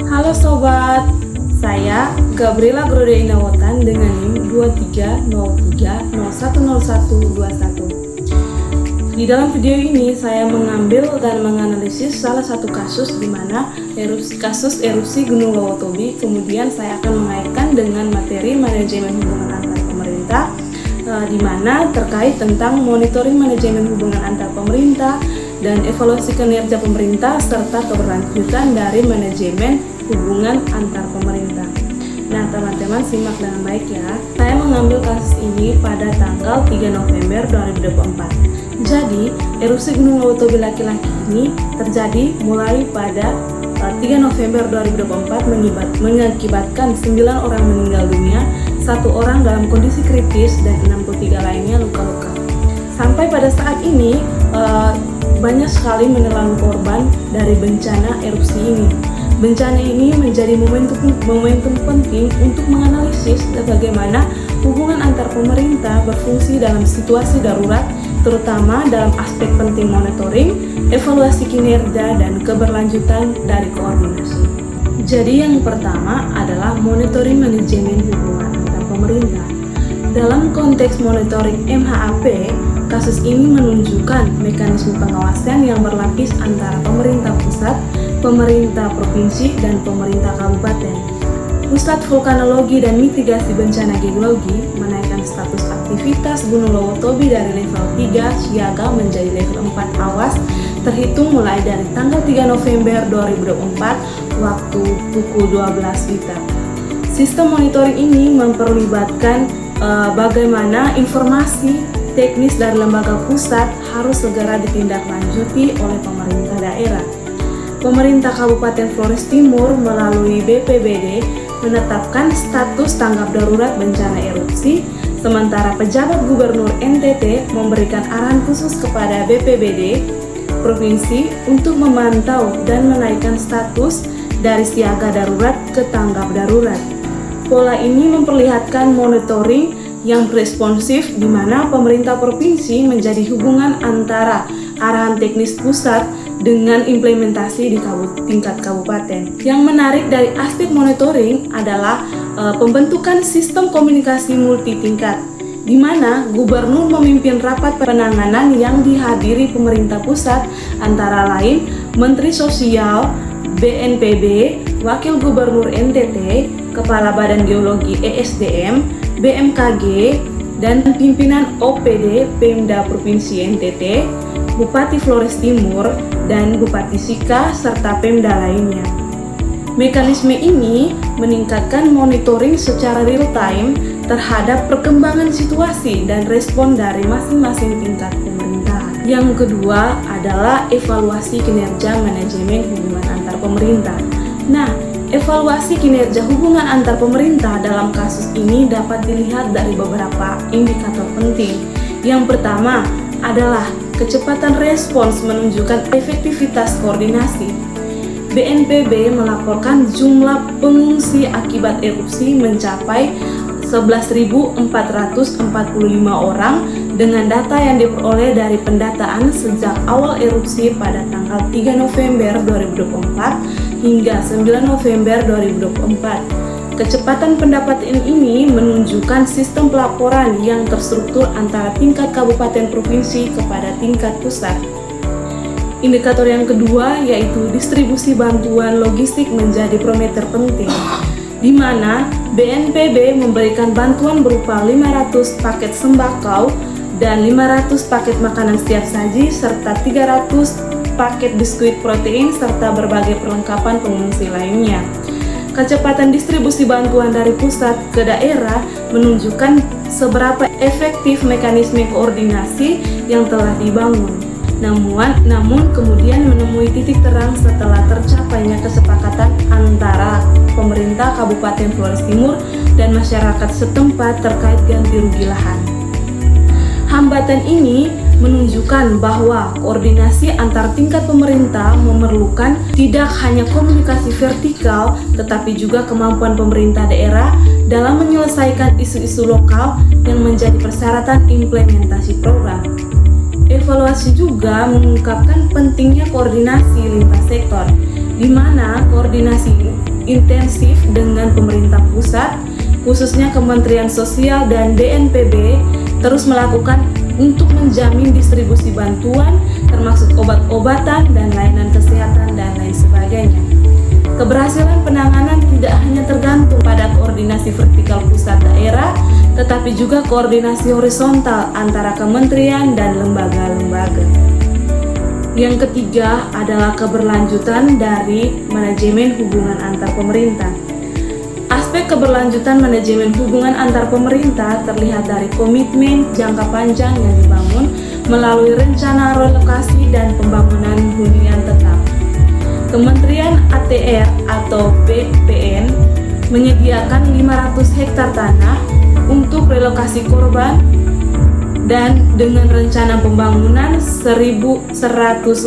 Halo sobat, saya Gabriela Grode Inawotan dengan NIM 2303010121. Di dalam video ini saya mengambil dan menganalisis salah satu kasus di mana kasus erupsi Gunung Lowotobi. Kemudian saya akan mengaitkan dengan materi manajemen hubungan antar pemerintah, di mana terkait tentang monitoring manajemen hubungan antar pemerintah dan evaluasi kinerja pemerintah serta keberlanjutan dari manajemen hubungan antar pemerintah. Nah teman-teman simak dengan baik ya. Saya mengambil kasus ini pada tanggal 3 November 2024. Jadi erupsi Gunung Lowotobi laki-laki ini terjadi mulai pada 3 November 2024 mengakibatkan 9 orang meninggal dunia, 1 orang dalam kondisi kritis dan 63 lainnya luka-luka. Sampai pada saat ini banyak sekali menelan korban dari bencana erupsi ini. Bencana ini menjadi momentum penting untuk menganalisis bagaimana hubungan antar pemerintah berfungsi dalam situasi darurat, terutama dalam aspek penting monitoring, evaluasi kinerja, dan keberlanjutan dari koordinasi. Jadi yang pertama adalah monitoring manajemen hubungan antar pemerintah. Dalam konteks monitoring MHAP, kasus ini menunjukkan mekanisme pengawasan yang berlapis antara pemerintah pusat, pemerintah provinsi, dan pemerintah kabupaten. Pusat Vulkanologi dan Mitigasi Bencana Geologi menaikkan status aktivitas Gunung Lowotobi dari level 3 siaga menjadi level 4 awas terhitung mulai dari tanggal 3 November 2024 waktu pukul 12 WITA. Sistem monitoring ini memperlibatkan bagaimana informasi teknis dari lembaga pusat harus segera ditindaklanjuti oleh pemerintah daerah. Pemerintah Kabupaten Flores Timur melalui BPBD menetapkan status tanggap darurat bencana erupsi, sementara pejabat Gubernur NTT memberikan arahan khusus kepada BPBD Provinsi untuk memantau dan menaikkan status dari siaga darurat ke tanggap darurat. Pola ini memperlihatkan monitoring yang responsif di mana pemerintah provinsi menjadi hubungan antara arahan teknis pusat dengan implementasi di tingkat kabupaten. Yang menarik dari aspek monitoring adalah pembentukan sistem komunikasi multi tingkat, di mana gubernur memimpin rapat penanganan yang dihadiri pemerintah pusat, antara lain Menteri Sosial, BNPB, Wakil Gubernur NTT, Kepala Badan Geologi ESDM, BMKG, dan pimpinan OPD Pemda Provinsi NTT, Bupati Flores Timur, dan Bupati Sika, serta Pemda lainnya. Mekanisme ini meningkatkan monitoring secara real-time terhadap perkembangan situasi dan respon dari masing-masing tingkat pemerintahan. Yang kedua adalah evaluasi kinerja manajemen hubungan antar pemerintah. Nah, evaluasi kinerja hubungan antar pemerintah dalam kasus ini dapat dilihat dari beberapa indikator penting. Yang pertama adalah kecepatan respons menunjukkan efektivitas koordinasi. BNPB melaporkan jumlah pengungsi akibat erupsi mencapai 11.445 orang dengan data yang diperoleh dari pendataan sejak awal erupsi pada tanggal 3 November 2024 hingga 9 November 2024. Kecepatan pendapatan ini menunjukkan sistem pelaporan yang terstruktur antara tingkat kabupaten provinsi kepada tingkat pusat. Indikator yang kedua yaitu distribusi bantuan logistik menjadi parameter penting, di mana BNPB memberikan bantuan berupa 500 paket sembako dan 500 paket makanan siap saji serta 300 paket biskuit protein serta berbagai perlengkapan pengungsi lainnya. Kecepatan distribusi bantuan dari pusat ke daerah menunjukkan seberapa efektif mekanisme koordinasi yang telah dibangun. Namun kemudian menemui titik terang setelah tercapainya kesepakatan antara pemerintah Kabupaten Flores Timur dan masyarakat setempat terkait ganti rugi lahan. Hambatan ini menunjukkan bahwa koordinasi antar tingkat pemerintah memerlukan tidak hanya komunikasi vertikal, tetapi juga kemampuan pemerintah daerah dalam menyelesaikan isu-isu lokal yang menjadi persyaratan implementasi program. Evaluasi juga mengungkapkan pentingnya koordinasi lintas sektor, di mana koordinasi intensif dengan pemerintah pusat, khususnya Kementerian Sosial dan DNPB, terus melakukan untuk menjamin distribusi bantuan, termasuk obat-obatan dan layanan kesehatan dan lain sebagainya. Keberhasilan penanganan tidak hanya tergantung pada koordinasi vertikal pusat daerah, tetapi juga koordinasi horizontal antara kementerian dan lembaga-lembaga. Yang ketiga adalah keberlanjutan dari manajemen hubungan antar pemerintah. Aspek keberlanjutan manajemen hubungan antar pemerintah terlihat dari komitmen jangka panjang yang dibangun melalui rencana relokasi dan pembangunan hunian tetap. Kementerian ATR atau BPN menyediakan 500 hektar tanah untuk relokasi korban dan dengan rencana pembangunan 1.100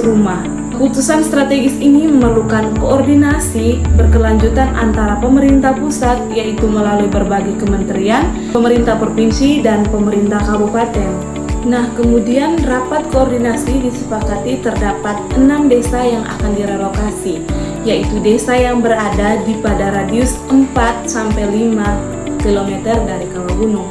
rumah. Keputusan strategis ini memerlukan koordinasi berkelanjutan antara pemerintah pusat, yaitu melalui berbagai kementerian, pemerintah provinsi, dan pemerintah kabupaten. Nah, kemudian rapat koordinasi disepakati terdapat 6 desa yang akan direlokasi, yaitu desa yang berada pada radius 4-5 km dari kawah gunung.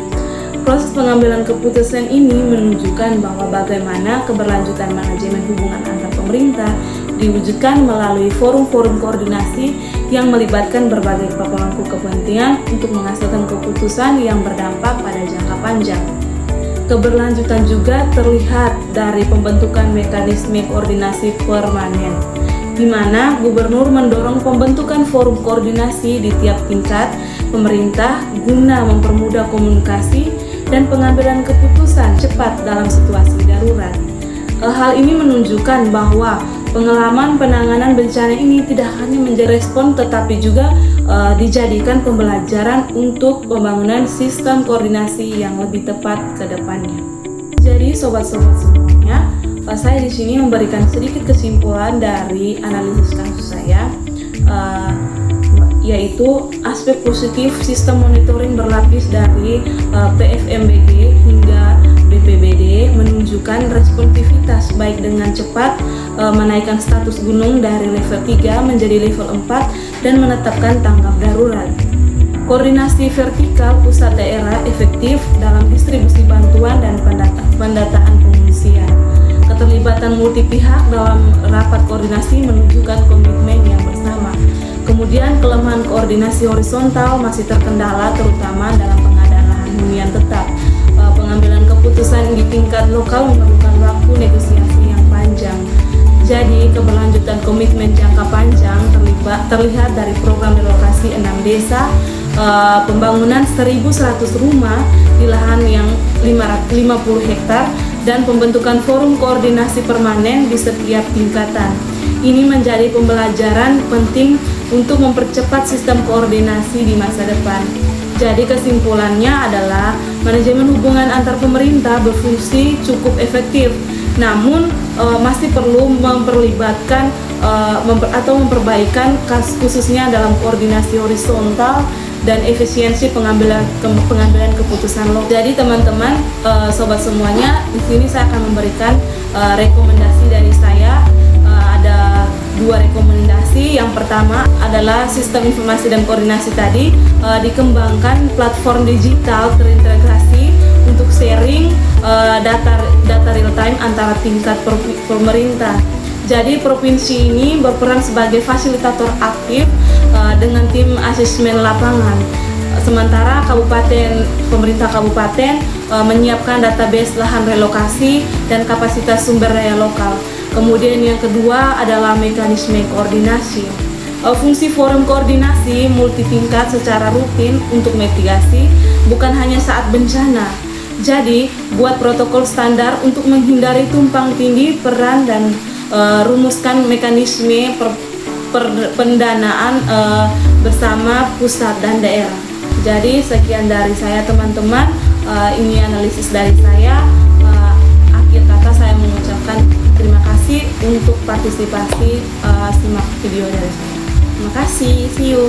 Proses pengambilan keputusan ini menunjukkan bahwa bagaimana keberlanjutan manajemen hubungan antar pemerintah diwujudkan melalui forum-forum koordinasi yang melibatkan berbagai pemangku kepentingan untuk menghasilkan keputusan yang berdampak pada jangka panjang. Keberlanjutan juga terlihat dari pembentukan mekanisme koordinasi permanen, di mana gubernur mendorong pembentukan forum koordinasi di tiap tingkat pemerintah guna mempermudah komunikasi dan pengambilan keputusan cepat dalam situasi darurat. Hal ini menunjukkan bahwa pengalaman penanganan bencana ini tidak hanya menjadi respon tetapi juga dijadikan pembelajaran untuk pembangunan sistem koordinasi yang lebih tepat ke depannya. Jadi sobat-sobat semuanya, saya di sini memberikan sedikit kesimpulan dari analisis kasus saya, yaitu aspek positif sistem monitoring berlapis dari PFMBG hingga BPBD menunjukkan responsivitas baik dengan cepat menaikkan status gunung dari level 3 menjadi level 4 dan menetapkan tanggap darurat. Koordinasi vertikal pusat daerah efektif dalam distribusi bantuan dan pendataan pengungsian. Keterlibatan multi pihak dalam rapat koordinasi menunjukkan komitmen yang bersama. Kemudian kelemahan koordinasi horizontal masih terkendala terutama dalam pengadaan lahan hunian tetap. Pengambilan keputusan di tingkat lokal memerlukan waktu negosiasi yang panjang. Jadi keberlanjutan komitmen jangka panjang terlihat dari program relokasi 6 desa, pembangunan 1.100 rumah di lahan yang 550 hektar, dan pembentukan forum koordinasi permanen di setiap tingkatan. Ini menjadi pembelajaran penting untuk mempercepat sistem koordinasi di masa depan. Jadi kesimpulannya adalah manajemen hubungan antar pemerintah berfungsi cukup efektif, namun masih perlu memperlibatkan atau memperbaikan khususnya dalam koordinasi horizontal dan efisiensi pengambilan keputusan lokal. Jadi teman-teman, sobat semuanya, di sini saya akan memberikan rekomendasi dari saya. Ada 2 rekomendasi. Yang pertama adalah sistem informasi dan koordinasi tadi dikembangkan platform digital terintegrasi untuk sharing data real time antara tingkat pemerintah. Jadi provinsi ini berperan sebagai fasilitator aktif dengan tim asesmen lapangan. Sementara pemerintah kabupaten menyiapkan database lahan relokasi dan kapasitas sumber daya lokal. Kemudian yang kedua adalah mekanisme koordinasi. Fungsi forum koordinasi multi tingkat secara rutin untuk mitigasi bukan hanya saat bencana. Jadi, buat protokol standar untuk menghindari tumpang tindih peran dan rumuskan mekanisme pendanaan bersama pusat dan daerah. Jadi, sekian dari saya teman-teman. Ini analisis dari saya. Akhir kata saya mengucapkan terima kasih untuk partisipasi simak video dari saya. Terima kasih, see you.